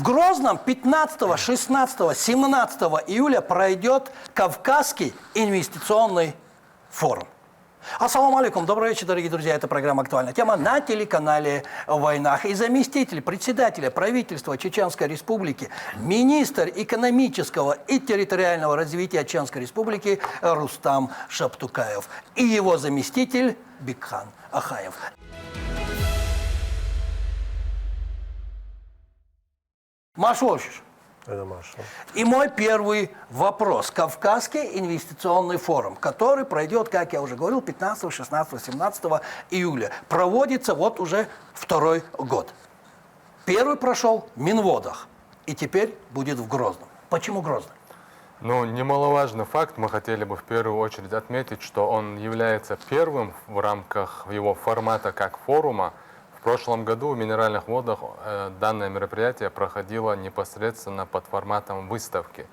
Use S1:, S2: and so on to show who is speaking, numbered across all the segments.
S1: В Грозном 15, 16, 17 июля пройдет Кавказский инвестиционный форум. Ассаламу алейкум, добрый вечер, дорогие друзья. Это программа «Актуальная тема» на телеканале «Войнах». И заместитель председателя правительства Чеченской Республики, министр экономического и территориального развития Чеченской Республики Рустам Шаптукаев и его заместитель Бекхан Ахаев. Машвошиш.
S2: Это Маша.
S1: И мой первый вопрос. Кавказский инвестиционный форум, который пройдет, как я уже говорил, 15, 16, 17 июля. Проводится вот уже второй год. Первый прошел в Минводах, и теперь будет в Грозном. Почему Грозный?
S3: Ну, немаловажный факт. Мы хотели бы в первую очередь отметить, что он является первым в рамках его формата как форума. В прошлом году в Минеральных водах данное мероприятие проходило непосредственно под форматом выставки.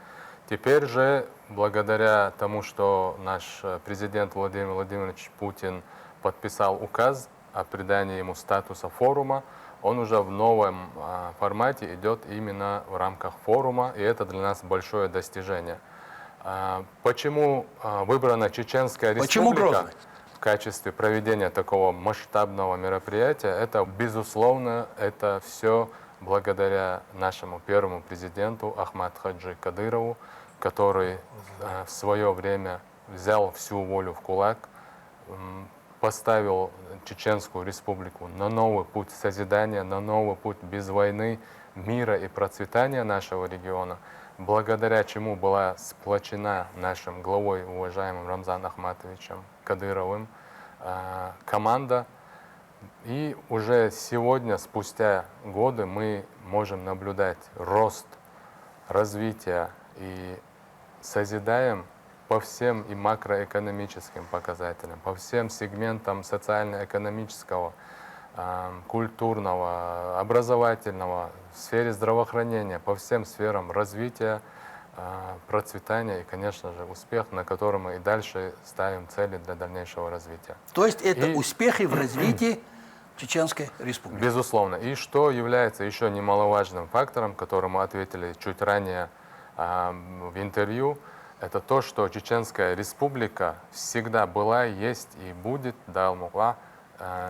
S3: Теперь же, благодаря тому, что наш президент Владимир Владимирович Путин подписал указ о придании ему статуса форума, он уже в новом формате идет именно в рамках форума, и это для нас большое достижение. Почему выбрана Чеченская Республика?
S1: Почему Грозный?
S3: В качестве проведения такого масштабного мероприятия, это, безусловно, это все благодаря нашему первому президенту Ахмаду Хаджи Кадырову, который в свое время взял всю волю в кулак, поставил Чеченскую Республику на новый путь созидания, на новый путь без войны, мира и процветания нашего региона, благодаря чему была сплочена нашим главой, уважаемым Рамзаном Ахматовичем Кадыровым, команда. И уже сегодня, спустя годы, мы можем наблюдать рост, развитие и созидаем по всем и макроэкономическим показателям, по всем сегментам социально-экономического, культурного, образовательного, в сфере здравоохранения, по всем сферам развития, процветания и, конечно же, успех, на котором мы и дальше ставим цели для дальнейшего развития.
S1: То есть это успехи в развитии Чеченской Республики?
S3: Безусловно. И что является еще немаловажным фактором, который мы ответили чуть ранее в интервью, это то, что Чеченская Республика всегда была, есть и будет, Далмугла,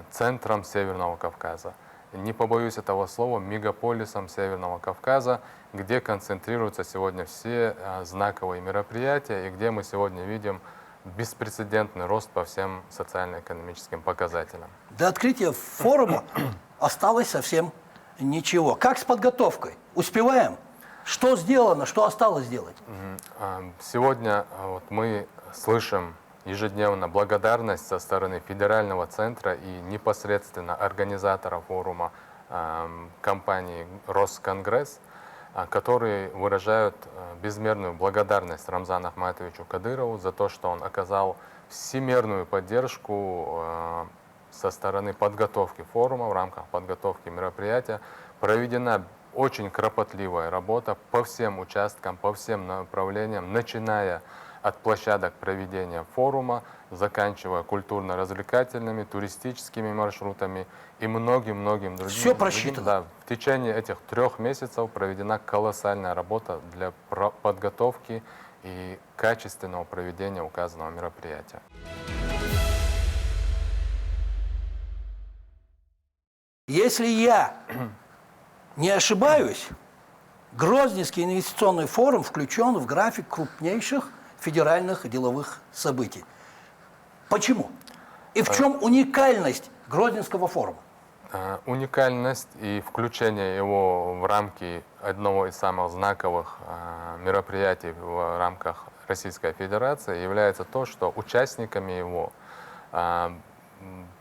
S3: центром Северного Кавказа. Не побоюсь этого слова, мегаполисом Северного Кавказа, где концентрируются сегодня все знаковые мероприятия и где мы сегодня видим беспрецедентный рост по всем социально-экономическим показателям.
S1: До открытия форума осталось совсем ничего. Как с подготовкой? Успеваем? Что сделано, что осталось сделать?
S3: Сегодня вот мы слышим ежедневно благодарность со стороны федерального центра и непосредственно организатора форума компании «Росконгресс», которые выражают безмерную благодарность Рамзану Ахматовичу Кадырову за то, что он оказал всемирную поддержку со стороны подготовки форума, в рамках подготовки мероприятия. Проведена очень кропотливая работа по всем участкам, по всем направлениям, начиная от площадок проведения форума, заканчивая культурно-развлекательными, туристическими маршрутами и многим-многим другим.
S1: Все просчитано.
S3: Да, в течение этих 3 месяцев проведена колоссальная работа для подготовки и качественного проведения указанного мероприятия.
S1: Если я не ошибаюсь, Грозненский инвестиционный форум включен в график крупнейших федеральных деловых событий. Почему? И в чем уникальность Грозненского форума?
S3: Уникальность и включение его в рамки одного из самых знаковых мероприятий в рамках Российской Федерации является то, что участниками его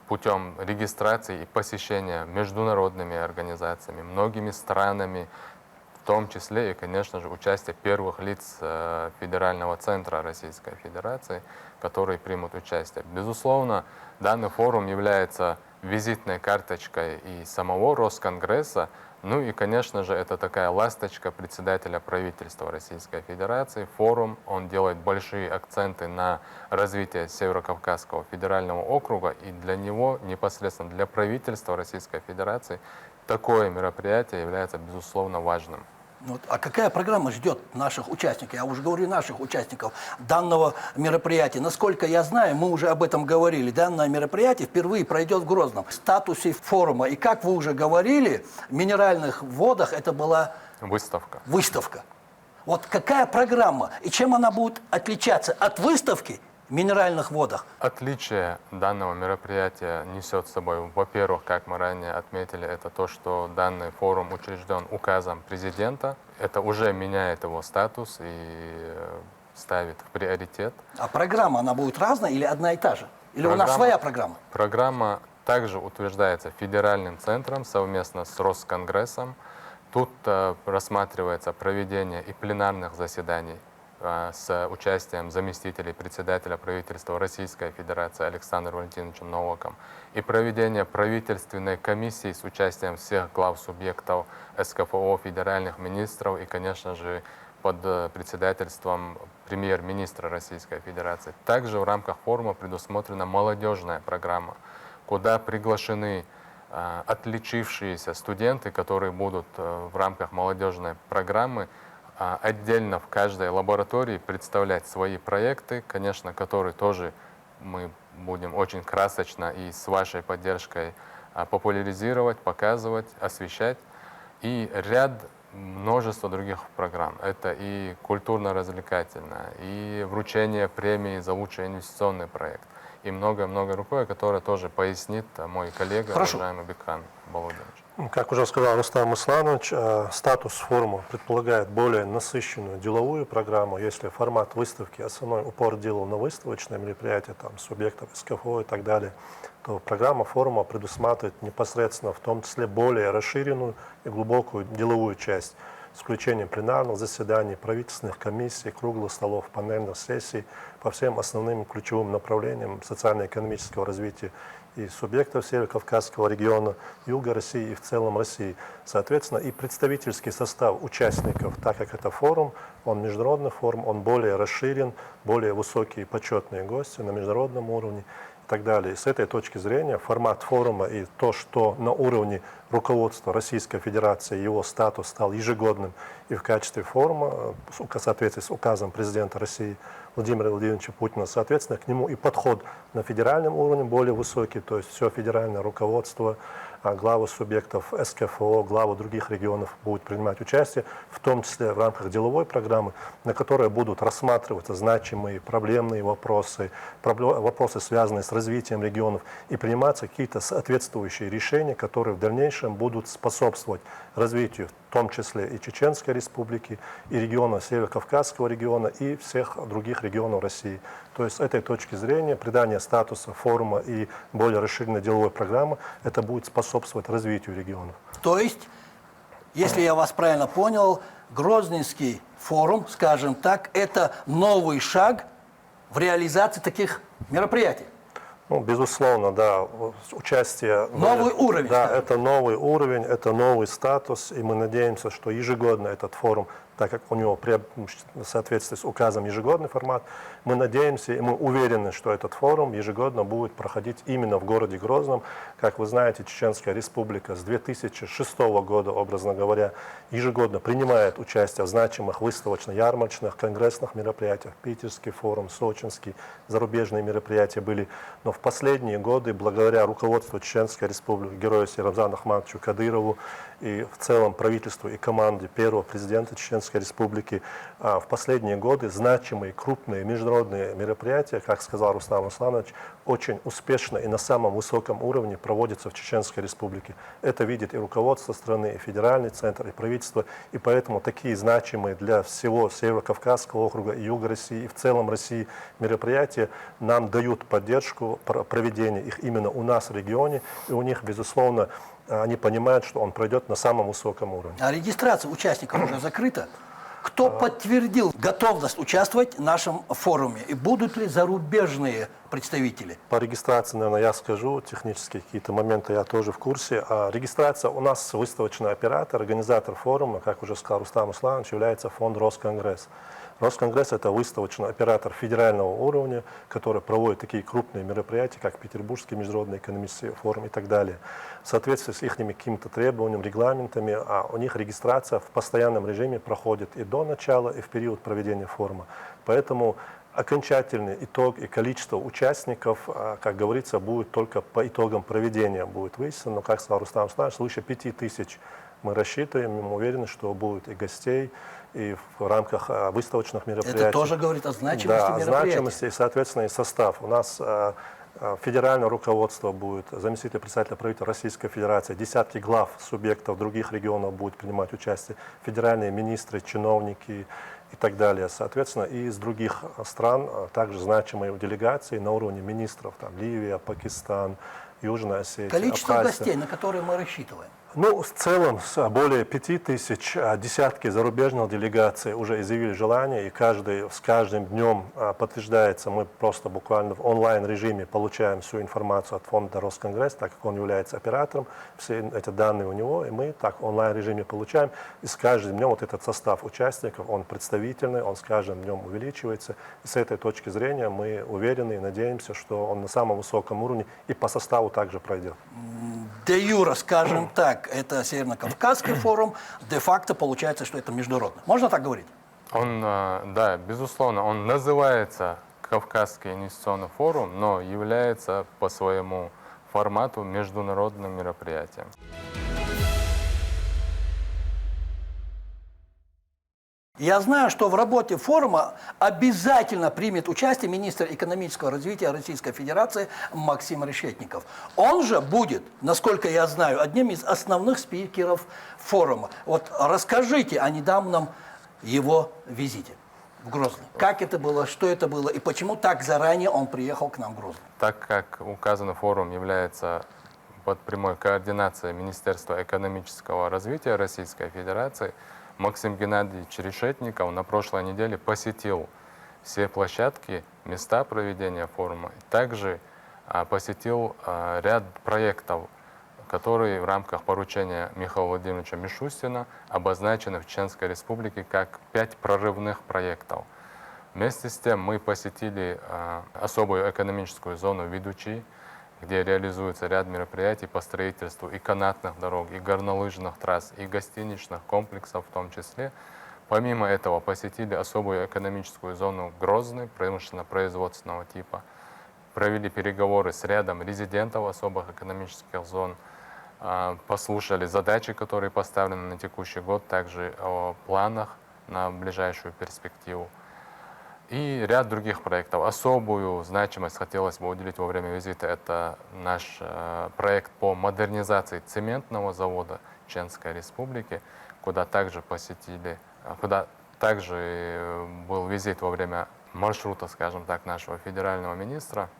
S3: путем регистрации и посещения международными организациями, многими странами, в том числе и, конечно же, участие первых лиц Федерального центра Российской Федерации, которые примут участие. Безусловно, данный форум является визитной карточкой и самого Росконгресса, ну и, конечно же, это такая ласточка председателя правительства Российской Федерации. Форум, он делает большие акценты на развитие Северокавказского федерального округа, и для него, непосредственно для правительства Российской Федерации, такое мероприятие является, безусловно, важным.
S1: Вот. А какая программа ждет наших участников, я уже говорю наших участников данного мероприятия? Насколько я знаю, мы уже об этом говорили, данное мероприятие впервые пройдет в Грозном в статусе форума. И как вы уже говорили, в минеральных водах это была выставка. Вот какая программа и чем она будет отличаться от выставки в минеральных водах?
S3: Отличие данного мероприятия несет с собой, во-первых, как мы ранее отметили, это то, что данный форум учрежден указом президента. Это уже меняет его статус и ставит в приоритет.
S1: А программа, она будет разная или одна и та же? Или у нас своя программа?
S3: Программа также утверждается федеральным центром совместно с Росконгрессом. Тут рассматривается проведение и пленарных заседаний с участием заместителей председателя правительства Российской Федерации Александра Валентиновича Новаком и проведение правительственной комиссии с участием всех глав субъектов СКФО, федеральных министров и, конечно же, под председательством премьер-министра Российской Федерации. Также в рамках форума предусмотрена молодежная программа, куда приглашены отличившиеся студенты, которые будут в рамках молодежной программы отдельно в каждой лаборатории представлять свои проекты, конечно, которые тоже мы будем очень красочно и с вашей поддержкой популяризировать, показывать, освещать. И множество других программ. Это и культурно-развлекательная, и вручение премии за лучший инвестиционный проект, и многое-многое другое, которое тоже пояснит мой коллега, уважаемый Бекхан Балудинович.
S2: Как уже сказал Рустам Исланович, статус форума предполагает более насыщенную деловую программу. Если формат выставки основной упор делал на выставочные мероприятия, там, субъектов СКФО и так далее, то программа форума предусматривает непосредственно в том числе более расширенную и глубокую деловую часть с включением пленарных заседаний, правительственных комиссий, круглых столов, панельных сессий по всем основным ключевым направлениям социально-экономического развития и субъектов Северо-Кавказского региона, Юга России и в целом России. Соответственно, и представительский состав участников, так как это форум, он международный форум, он более расширен, более высокие почетные гости на международном уровне и так далее. И с этой точки зрения формат форума и то, что на уровне руководства Российской Федерации его статус стал ежегодным и в качестве форума, в соответствии с указом президента России Владимира Владимировича Путина, соответственно, к нему и подход на федеральном уровне более высокий, то есть все федеральное руководство, главы субъектов СКФО, главы других регионов будут принимать участие, в том числе в рамках деловой программы, на которой будут рассматриваться значимые проблемные вопросы, вопросы, связанные с развитием регионов, и приниматься какие-то соответствующие решения, которые в дальнейшем будут способствовать развитию, в том числе и Чеченской Республики, и региона Северо-Кавказского региона, и всех других регионов России. То есть с этой точки зрения придание статуса форума и более расширенной деловой программы, это будет способствовать развитию регионов.
S1: То есть, если я вас правильно понял, Грозненский форум, скажем так, это новый шаг в реализации таких мероприятий.
S2: Ну, безусловно, да, участие...
S1: Новый уровень.
S2: Да, это новый уровень, это новый статус, и мы надеемся, что ежегодно этот форум, так как у него в соответствии с указом ежегодный формат, мы надеемся и мы уверены, что этот форум ежегодно будет проходить именно в городе Грозном. Как вы знаете, Чеченская Республика с 2006 года, образно говоря, ежегодно принимает участие в значимых выставочно-ярмарочных, конгрессных мероприятиях. Питерский форум, сочинский, зарубежные мероприятия были. Но в последние годы, благодаря руководству Чеченской Республики, герою Рамзану Ахматовичу Кадырову и в целом правительству и команде первого президента Чеченской Республики, в последние годы значимые крупные международные мероприятия, как сказал Рустам Исланович, очень успешно и на самом высоком уровне проводятся в Чеченской Республике. Это видит и руководство страны, и федеральный центр, и правительство, и поэтому такие значимые для всего Северо-Кавказского округа и Юга России, и в целом России мероприятия нам дают поддержку проведения их именно у нас в регионе, и у них, безусловно, они понимают, что он пройдет на самом высоком уровне.
S1: А регистрация участников уже закрыта? Кто подтвердил готовность участвовать в нашем форуме? И будут ли зарубежные представители?
S2: По регистрации, наверное, я скажу, технические какие-то моменты я тоже в курсе. Регистрация у нас выставочный оператор, организатор форума, как уже сказал Рустам Исланович, является фонд Росконгресс. Росконгресс — это выставочный оператор федерального уровня, который проводит такие крупные мероприятия, как Петербургский международный экономический форум и так далее. В соответствии с их какими-то требованиями, регламентами, у них регистрация в постоянном режиме проходит и до начала, и в период проведения форума. Поэтому окончательный итог и количество участников, как говорится, будет только по итогам проведения будет выяснено. Но, как сказал Рустам Исламович, свыше 5000 мы рассчитываем, и мы уверены, что будет и гостей, и в рамках выставочных мероприятий.
S1: Это тоже говорит о значимости
S2: Да, о
S1: мероприятия.
S2: значимости и, соответственно, и состав. У нас федеральное руководство будет, заместитель председателя правительства Российской Федерации, десятки глав субъектов других регионов будут принимать участие, федеральные министры, чиновники и так далее. Соответственно, и из других стран также значимые делегации на уровне министров, там Ливия, Пакистан, Южная Осетия,
S1: Количество
S2: Абхазия.
S1: гостей, на которые мы рассчитываем.
S2: Ну, в целом, более 5000, десятки зарубежных делегаций уже изъявили желание, и с каждым днем подтверждается, мы просто буквально в онлайн-режиме получаем всю информацию от фонда Росконгресс, так как он является оператором, все эти данные у него, и мы так в онлайн-режиме получаем, и с каждым днем вот этот состав участников, он представительный, он с каждым днем увеличивается, и с этой точки зрения мы уверены и надеемся, что он на самом высоком уровне и по составу также пройдет.
S1: Де юра, скажем так, это Северно-Кавказский форум, де-факто получается, что это международный. Можно так говорить?
S3: Он, да, безусловно, он называется Кавказский инвестиционный форум, но является по своему формату международным мероприятием.
S1: Я знаю, что в работе форума обязательно примет участие министр экономического развития Российской Федерации Максим Решетников. Он же будет, насколько я знаю, одним из основных спикеров форума. Вот расскажите о недавнем его визите в Грозный. Как это было, что это было и почему так заранее он приехал к нам в Грозный?
S3: Так как указанный форум является под прямой координацией Министерства экономического развития Российской Федерации, Максим Геннадьевич Решетников на прошлой неделе посетил все площадки, места проведения форума. Также посетил ряд проектов, которые в рамках поручения Михаила Владимировича Мишустина обозначены в Чеченской Республике как 5 прорывных проектов. Вместе с тем мы посетили особую экономическую зону Видучи, где реализуется ряд мероприятий по строительству и канатных дорог, и горнолыжных трасс, и гостиничных комплексов в том числе. Помимо этого посетили особую экономическую зону Грозный, промышленно-производственного типа, провели переговоры с рядом резидентов особых экономических зон, послушали задачи, которые поставлены на текущий год, также о планах на ближайшую перспективу. И ряд других проектов. Особую значимость хотелось бы уделить во время визита. Это наш проект по модернизации цементного завода Чеченской Республики, куда также был визит во время маршрута, скажем так, нашего федерального министра.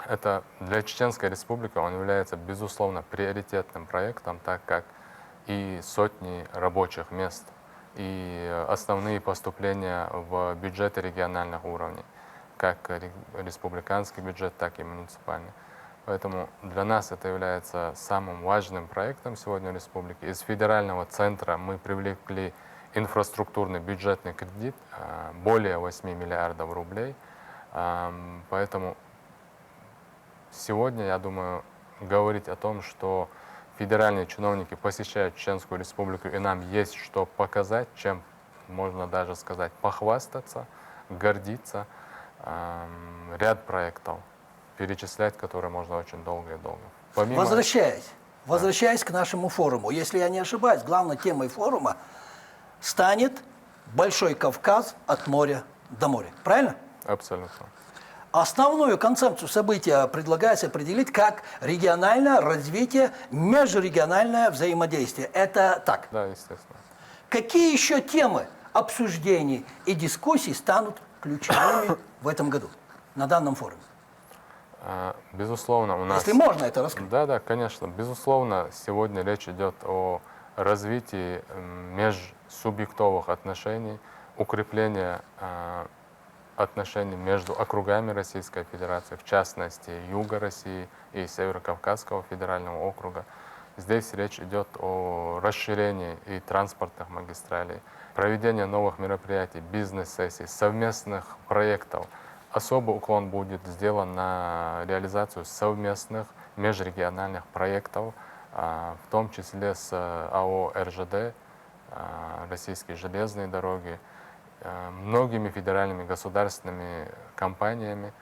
S3: Это для Чеченской Республики он является, безусловно, приоритетным проектом, так как и сотни рабочих мест, и основные поступления в бюджеты региональных уровней, как республиканский бюджет, так и муниципальный. Поэтому для нас это является самым важным проектом сегодня в республике. Из федерального центра мы привлекли инфраструктурный бюджетный кредит более 8 миллиардов рублей. Поэтому сегодня, я думаю, говорить о том, что федеральные чиновники посещают Чеченскую Республику, и нам есть что показать, чем можно даже сказать похвастаться, гордиться. Ряд проектов, перечислять которые можно очень долго и долго.
S1: Возвращаясь к нашему форуму, если я не ошибаюсь, главной темой форума станет Большой Кавказ от моря до моря. Правильно?
S3: Абсолютно.
S1: Основную концепцию события предлагается определить как региональное развитие, межрегиональное взаимодействие. Это так?
S3: Да, естественно.
S1: Какие еще темы обсуждений и дискуссий станут ключевыми в этом году на данном форуме?
S3: Безусловно, у нас...
S1: Если можно это раскрыть.
S3: Да, конечно. Безусловно, сегодня речь идет о развитии межсубъектовых отношений, укреплении отношений между округами Российской Федерации, в частности, Юга России и Северо-Кавказского федерального округа. Здесь речь идет о расширении и транспортных магистралей, проведении новых мероприятий, бизнес-сессий, совместных проектов. Особый уклон будет сделан на реализацию совместных межрегиональных проектов, в том числе с АО РЖД, Российские железные дороги, многими федеральными государственными компаниями,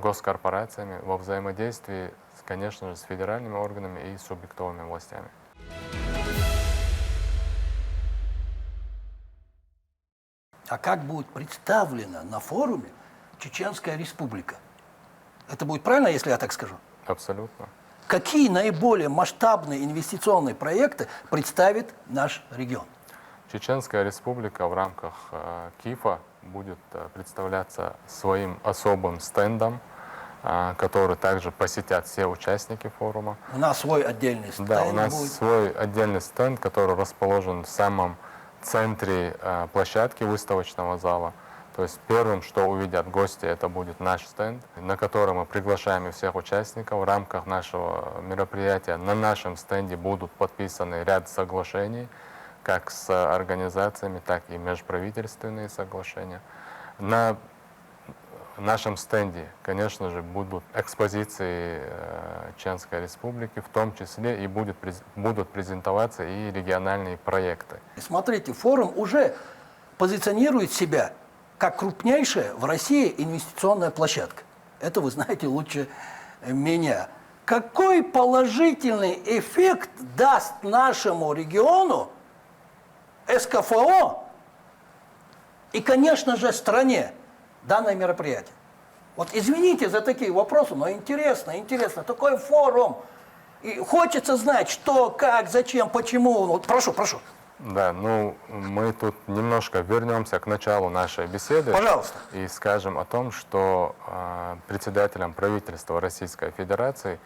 S3: госкорпорациями во взаимодействии, конечно же, с федеральными органами и субъектовыми властями.
S1: А как будет представлена на форуме Чеченская Республика? Это будет правильно, если я так скажу?
S3: Абсолютно.
S1: Какие наиболее масштабные инвестиционные проекты представит наш регион?
S3: Чеченская Республика в рамках КИФа будет представляться своим особым стендом, который также посетят все участники форума.
S1: У нас свой отдельный стенд
S3: Да, у нас
S1: будет.
S3: свой отдельный стенд, который расположен в самом центре площадки выставочного зала. То есть первым, что увидят гости, это будет наш стенд, на который мы приглашаем всех участников. В рамках нашего мероприятия на нашем стенде будут подписаны ряд соглашений, как с организациями, так и межправительственные соглашения. На нашем стенде, конечно же, будут экспозиции Чеченской Республики, в том числе и будут презентоваться и региональные проекты.
S1: Смотрите, форум уже позиционирует себя как крупнейшая в России инвестиционная площадка. Это вы знаете лучше меня. Какой положительный эффект даст нашему региону СКФО и, конечно же, стране данное мероприятие? Вот извините за такие вопросы, но интересно, интересно. Такой форум. И хочется знать, что, как, зачем, почему. Вот прошу, прошу.
S3: Да, ну мы тут немножко вернемся к началу нашей беседы.
S1: Пожалуйста.
S3: И скажем о том, что председателем правительства Российской Федерации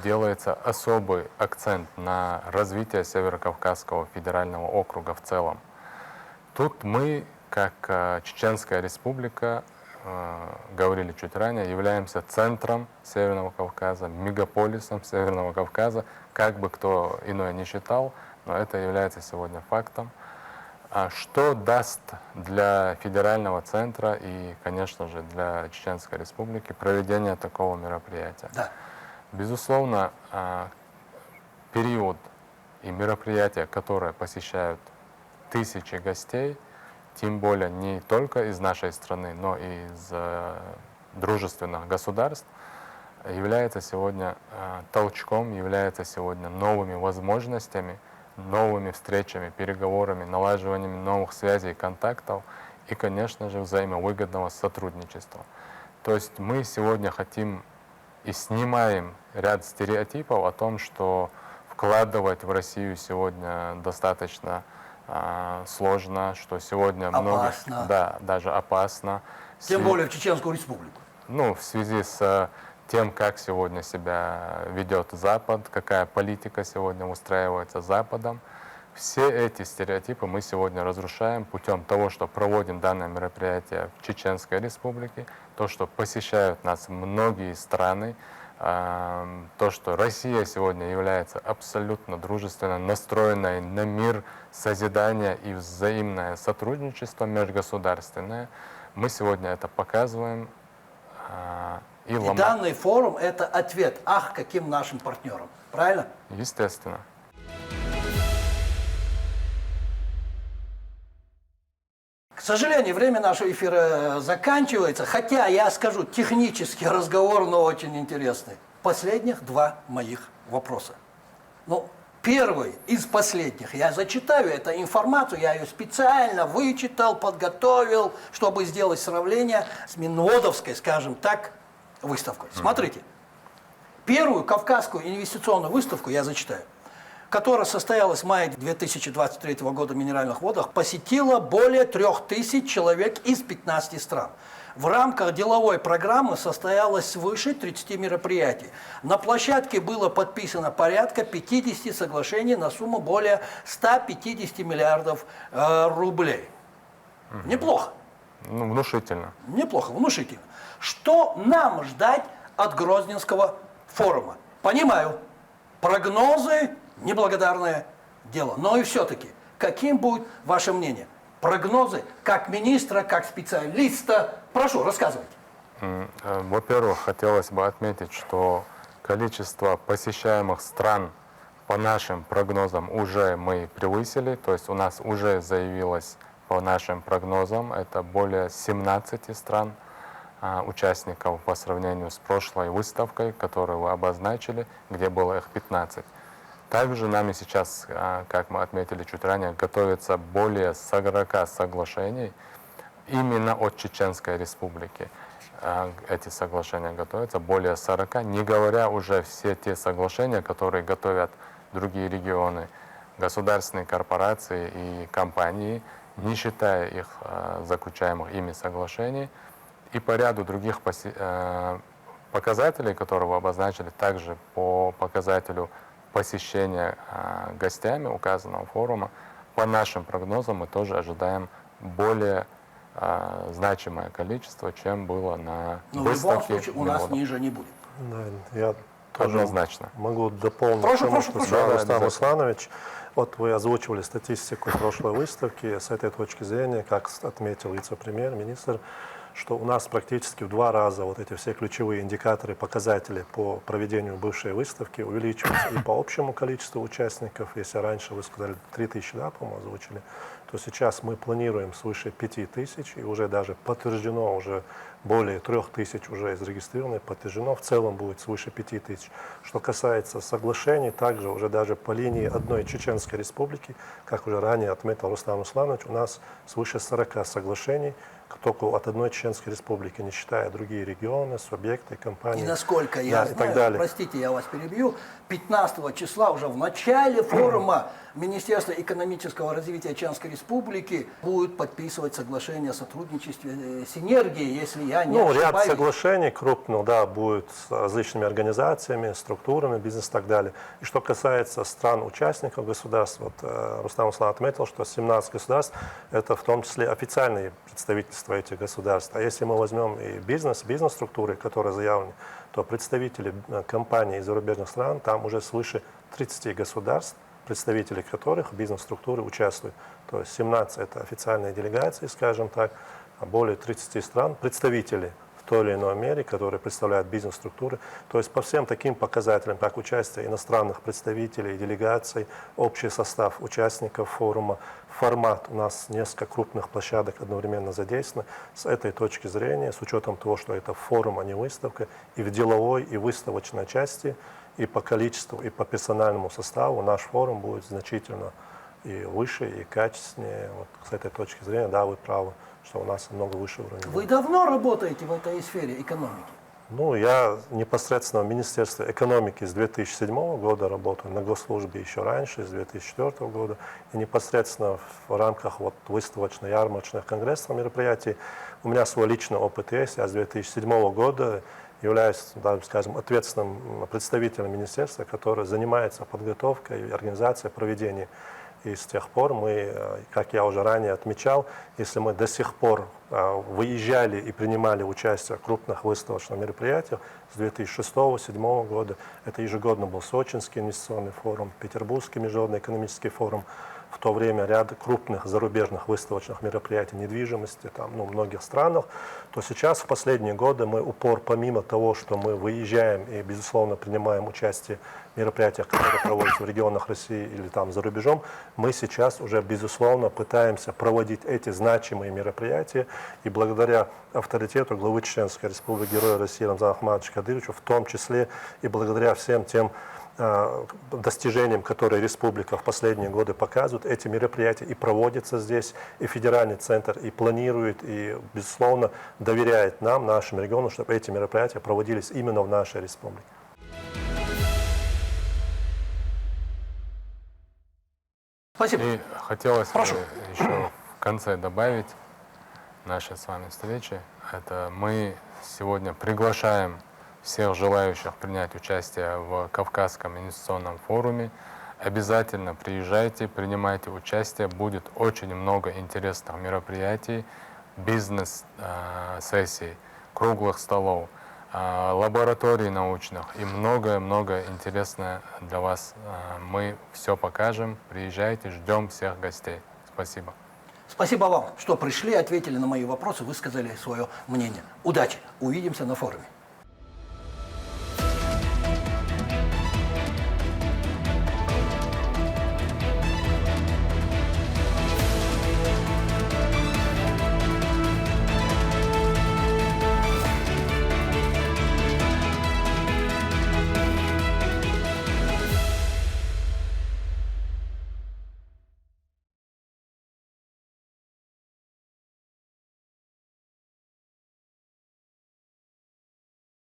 S3: делается особый акцент на развитие Северо-Кавказского федерального округа в целом. Тут мы, как Чеченская Республика, говорили чуть ранее, являемся центром Северного Кавказа, мегаполисом Северного Кавказа, как бы кто иной не считал, но это является сегодня фактом. Что даст для федерального центра и, конечно же, для Чеченской Республики проведение такого мероприятия?
S1: Да.
S3: Безусловно, период и мероприятия, которые посещают тысячи гостей, тем более не только из нашей страны, но и из дружественных государств, является сегодня толчком, является сегодня новыми возможностями, новыми встречами, переговорами, налаживанием новых связей и контактов и, конечно же, взаимовыгодного сотрудничества. То есть мы сегодня хотим и снимаем ряд стереотипов о том, что вкладывать в Россию сегодня достаточно сложно, что сегодня
S1: Опасно.
S3: да, даже опасно.
S1: Тем более в Чеченскую Республику.
S3: Ну, в связи с тем, как сегодня себя ведет Запад, какая политика сегодня устраивается Западом. Все эти стереотипы мы сегодня разрушаем путем того, что проводим данное мероприятие в Чеченской Республике, то, что посещают нас многие страны, то, что Россия сегодня является абсолютно дружественно настроенной на мир, созидание и взаимное сотрудничество межгосударственное. Мы сегодня это показываем.
S1: И данный форум – это ответ, ах, каким нашим партнерам. Правильно?
S3: Естественно.
S1: К сожалению, время нашего эфира заканчивается, хотя я скажу, технический разговор, но очень интересный. Последних два моих вопроса. Ну, первый из последних, я зачитаю эту информацию, я ее специально вычитал, подготовил, чтобы сделать сравнение с Минводовской, скажем так, выставкой. Смотрите, первую Кавказскую инвестиционную выставку я зачитаю, которая состоялась в мае 2023 года в Минеральных водах, посетила более 3000 человек из 15 стран. В рамках деловой программы состоялось свыше 30 мероприятий. На площадке было подписано порядка 50 соглашений на сумму более 150 миллиардов рублей. Неплохо.
S3: Ну, внушительно.
S1: Неплохо, внушительно. Что нам ждать от Грозненского форума? Понимаю, прогнозы неблагодарное дело. Но и все-таки, каким будет ваше мнение? Прогнозы как министра, как специалиста? Прошу, рассказывайте.
S3: Во-первых, хотелось бы отметить, что количество посещаемых стран по нашим прогнозам уже мы превысили, то есть у нас уже заявилось по нашим прогнозам, это более 17 стран участников по сравнению с прошлой выставкой, которую вы обозначили, где было их 15. Также нами сейчас, как мы отметили чуть ранее, готовится более 40 соглашений именно от Чеченской Республики. Эти соглашения готовятся, более 40, не говоря уже все те соглашения, которые готовят другие регионы, государственные корпорации и компании, не считая их заключаемых ими соглашений. И по ряду других показателей, которые вы обозначили, также по показателю посещения гостями указанного форума, по нашим прогнозам мы тоже ожидаем более значимое количество, чем было на
S1: Но
S3: выставке.
S1: в любом случае у нас ниже не будет.
S2: Да, я тоже
S3: Однозначно.
S2: могу дополнить
S1: Прошу,
S2: тому,
S1: прошу,
S2: что
S1: прошу.
S2: сказал
S3: Да,
S2: Рустам
S3: обязательно.
S2: Асланович. Вот вы озвучивали статистику прошлой выставки. С этой точки зрения, как отметил вице-премьер-министр, что у нас практически в 2 раза вот эти все ключевые индикаторы, показатели по проведению бывшей выставки увеличиваются и по общему количеству участников. Если раньше вы сказали 3000, да, по-моему, озвучили, то сейчас мы планируем свыше 5000, и уже даже подтверждено, уже более 3000 уже зарегистрировано, подтверждено, в целом будет свыше 5000. Что касается соглашений, также уже даже по линии одной Чеченской Республики, как уже ранее отметил Рустам Асланович, у нас свыше 40 соглашений, только от одной Чеченской Республики, не считая другие регионы, субъекты, компании.
S1: И насколько
S2: да,
S1: я
S2: и так
S1: знаю,
S2: далее.
S1: простите, я вас перебью, 15 числа уже в начале форума Министерства экономического развития Чеченской Республики будет подписывать соглашение о сотрудничестве, синергии, если я не
S2: Ряд
S1: ошибаюсь.
S2: соглашений крупных, да, будет с различными организациями, структурами, бизнес и так далее. И что касается стран-участников государств, вот Рустам Асланович отметил, что 17 государств, это в том числе официальные представительства этих государств. А если мы возьмем и бизнес-структуры, которые заявлены, то представители компаний из зарубежных стран, там уже свыше 30 государств, представители которых в бизнес-структуре участвуют. То есть 17 это официальные делегации, скажем так, а более 30 стран, представители в той или иной мере, которые представляют бизнес-структуры. То есть по всем таким показателям, как участие иностранных представителей, делегаций, общий состав участников форума, формат, у нас несколько крупных площадок одновременно задействованы. С этой точки зрения, с учетом того, что это форум, а не выставка, и в деловой, и выставочной части, и по количеству, и по персональному составу наш форум будет значительно и выше, и качественнее. Вот с этой точки зрения, да, вы правы, что у нас намного выше уровень.
S1: Вы давно работаете в этой сфере экономики?
S2: Я непосредственно в Министерстве экономики с 2007 года работаю, на госслужбе еще раньше, с 2004 года. И непосредственно в рамках выставочно-ярмарочных конгрессов мероприятий у меня свой личный опыт есть. Я с 2007 года являюсь, даже, скажем, ответственным представителем министерства, который занимается подготовкой и организацией проведения. И с тех пор мы, как я уже ранее отмечал, если мы до сих пор выезжали и принимали участие в крупных выставочных мероприятиях с 2006-2007 года, это ежегодно был Сочинский инвестиционный форум, Петербургский международный экономический форум, в то время ряд крупных зарубежных выставочных мероприятий недвижимости там, в многих странах, то сейчас в последние годы мы помимо того, что мы выезжаем и, безусловно, принимаем участие в мероприятиях, которые проводятся в регионах России или там за рубежом, мы сейчас уже, безусловно, пытаемся проводить эти значимые мероприятия, и благодаря авторитету главы Чеченской Республики, героя России Рамзана Ахматовича Кадыровича, в том числе и благодаря всем тем достижениям, которые республика в последние годы показывает, эти мероприятия и проводятся здесь, и федеральный центр и планирует, и, безусловно, доверяет нам, нашим регионам, чтобы эти мероприятия проводились именно в нашей республике.
S1: Спасибо.
S3: И хотелось бы
S1: Прошу.
S3: еще в конце добавить нашей с вами встречи. Это мы сегодня приглашаем всех желающих принять участие в Кавказском инвестиционном форуме. Обязательно приезжайте, принимайте участие. Будет очень много интересных мероприятий, бизнес-сессий, круглых столов. лабораторий научных и многое-многое интересное для вас. Мы все покажем. Приезжайте, ждем всех гостей. Спасибо.
S1: Спасибо вам, что пришли, ответили на мои вопросы, высказали свое мнение. Удачи! Увидимся на форуме.